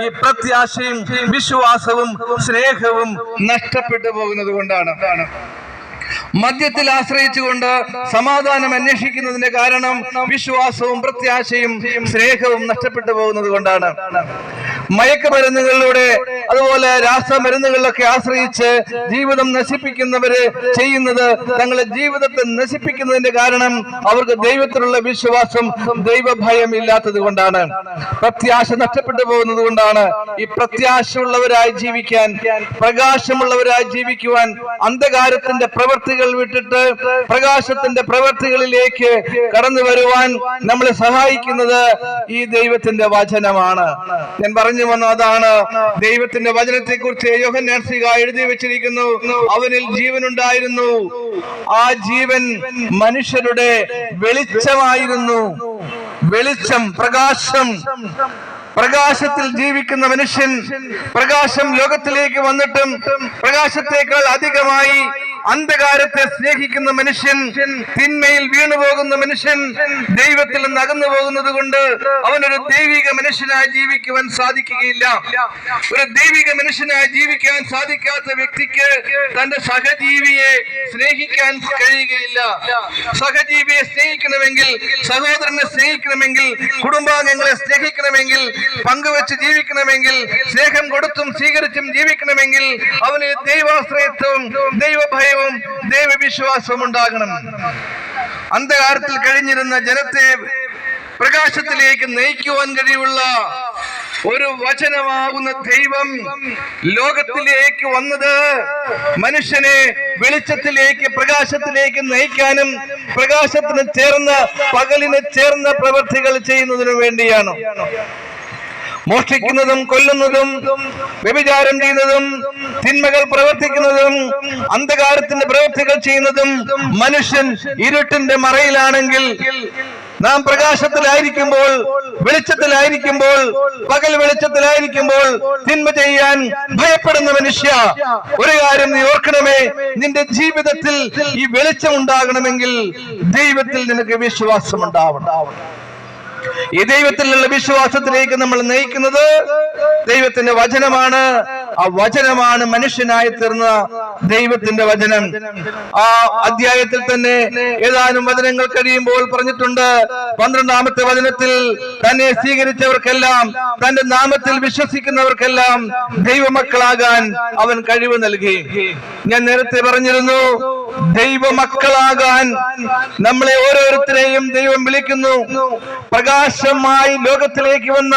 ഈ പ്രത്യാശയും വിശ്വാസവും സ്നേഹവും നഷ്ടപ്പെട്ടു പോകുന്നത് കൊണ്ടാണ്. മദ്യത്തിൽ ആശ്രയിച്ചുകൊണ്ട് സമാധാനം അന്വേഷിക്കുന്നതിന്റെ കാരണം വിശ്വാസവും പ്രത്യാശയും സ്നേഹവും നഷ്ടപ്പെട്ടു പോകുന്നത് കൊണ്ടാണ്. മയക്കുമരുന്നുകളിലൂടെ അതുപോലെ രാസമരുന്നുകളിലൊക്കെ ആശ്രയിച്ച് ജീവിതം നശിപ്പിക്കുന്നവര് ചെയ്യുന്നത് തങ്ങളുടെ ജീവിതത്തെ നശിപ്പിക്കുന്നതിന്റെ കാരണം അവർക്ക് ദൈവത്തിലുള്ള വിശ്വാസം ദൈവഭയം ഇല്ലാത്തത് കൊണ്ടാണ്. പ്രത്യാശ നഷ്ടപ്പെട്ടു പോകുന്നത് കൊണ്ടാണ്. ഈ പ്രത്യാശയുള്ളവരായി ജീവിക്കാൻ, പ്രകാശമുള്ളവരായി ജീവിക്കുവാൻ, അന്ധകാരത്തിന്റെ പ്രവൃത്തികൾ വിട്ടിട്ട് പ്രകാശത്തിന്റെ പ്രവൃത്തികളിലേക്ക് കടന്നു വരുവാൻ നമ്മളെ സഹായിക്കുന്നത് ഈ ദൈവത്തിന്റെ വചനമാണ്. ഞാൻ പറഞ്ഞു വന്ന അതാണ്. ദൈവത്തിന്റെ വചനത്തെ കുറിച്ച് യോഹന്നാൻ ശ്ലീഹാ എഴുതി വെച്ചിരിക്കുന്നു, അവനിൽ ജീവനുണ്ടായിരുന്നു, ആ ജീവൻ മനുഷ്യരുടെ വെളിച്ചമായിരുന്നു. വെളിച്ചം, പ്രകാശം. പ്രകാശത്തിൽ ജീവിക്കുന്ന മനുഷ്യൻ, പ്രകാശം ലോകത്തിലേക്ക് വന്നിട്ടും പ്രകാശത്തേക്കാൾ അധികമായി അന്ധകാരത്തെ സ്നേഹിക്കുന്ന മനുഷ്യൻ, തിന്മയിൽ വീണുപോകുന്ന മനുഷ്യൻ ദൈവത്തിൽ നിന്ന് അകന്നു പോകുന്നത് കൊണ്ട് അവനൊരു ദൈവിക മനുഷ്യനായി ജീവിക്കുവാൻ സാധിക്കുകയില്ല. ഒരു ദൈവിക മനുഷ്യനായി ജീവിക്കാൻ സാധിക്കാത്ത വ്യക്തിക്ക് തന്റെ സഹജീവിയെ സ്നേഹിക്കാൻ കഴിയുകയില്ല. സഹജീവിയെ സ്നേഹിക്കണമെങ്കിൽ, സഹോദരനെ സ്നേഹിക്കണമെങ്കിൽ, കുടുംബാംഗങ്ങളെ സ്നേഹിക്കണമെങ്കിൽ, പങ്കുവെച്ച് ജീവിക്കണമെങ്കിൽ, സ്നേഹം കൊടുത്തും സ്വീകരിച്ചും ജീവിക്കണമെങ്കിൽ അവന് ദൈവാശ്രയത്വവും ദൈവഭയവും ദൈവവിശ്വാസവും ഉണ്ടാകണം. അന്ധകാരത്തിൽ കഴിഞ്ഞിരുന്ന ജനത്തെ പ്രകാശത്തിലേക്ക് നയിക്കുവാൻ കഴിവുള്ള ഒരു വചനമാകുന്ന ദൈവം ലോകത്തിലേക്ക് വന്നത് മനുഷ്യനെ വെളിച്ചത്തിലേക്ക്, പ്രകാശത്തിലേക്ക് നയിക്കാനും പ്രകാശത്തിന് ചേർന്ന, പകലിന് ചേർന്ന പ്രവൃത്തികൾ ചെയ്യുന്നതിനു വേണ്ടിയാണ്. മോഷ്ടിക്കുന്നതും കൊല്ലുന്നതും വ്യഭിചാരം ചെയ്യുന്നതും തിന്മകൾ പ്രവർത്തിക്കുന്നതും അന്ധകാരത്തിന്റെ പ്രവൃത്തികൾ ചെയ്യുന്നതും മനുഷ്യൻ ഇരുട്ടിന്റെ മറയിലാണെങ്കിൽ, നാം പ്രകാശത്തിലായിരിക്കുമ്പോൾ, വെളിച്ചത്തിലായിരിക്കുമ്പോൾ, പകൽ വെളിച്ചത്തിലായിരിക്കുമ്പോൾ തിന്മ ചെയ്യാൻ ഭയപ്പെടുന്ന മനുഷ്യ, ഒരു കാര്യം നീ ഓർക്കണമേ, നിന്റെ ജീവിതത്തിൽ ഈ വെളിച്ചം ഉണ്ടാകണമെങ്കിൽ ദൈവത്തിൽ നിനക്ക് വിശ്വാസം ഉണ്ടാവണം. ഈ ദൈവത്തിലുള്ള വിശ്വാസത്തിലേക്ക് നമ്മൾ നയിക്കുന്നത് ദൈവത്തിന്റെ വചനമാണ്. ആ വചനമാണ് മനുഷ്യനായി തീർന്ന ദൈവത്തിന്റെ വചനം. ആ അധ്യായത്തിൽ തന്നെ ഏതാനും വചനങ്ങൾ കഴിയുമ്പോൾ പറഞ്ഞിട്ടുണ്ട്, 12ാമത്തെ വചനത്തിൽ തന്നെ സ്വീകരിച്ചവർക്കെല്ലാം, തന്റെ നാമത്തിൽ വിശ്വസിക്കുന്നവർക്കെല്ലാം ദൈവമക്കളാകാൻ അവൻ കഴിവ് നൽകി. ഞാൻ നേരത്തെ പറഞ്ഞിരുന്നു, ദൈവമക്കളാകാൻ നമ്മളെ ഓരോരുത്തരെയും ദൈവം വിളിക്കുന്നു. പ്രകാശമായി ലോകത്തിലേക്ക് വന്ന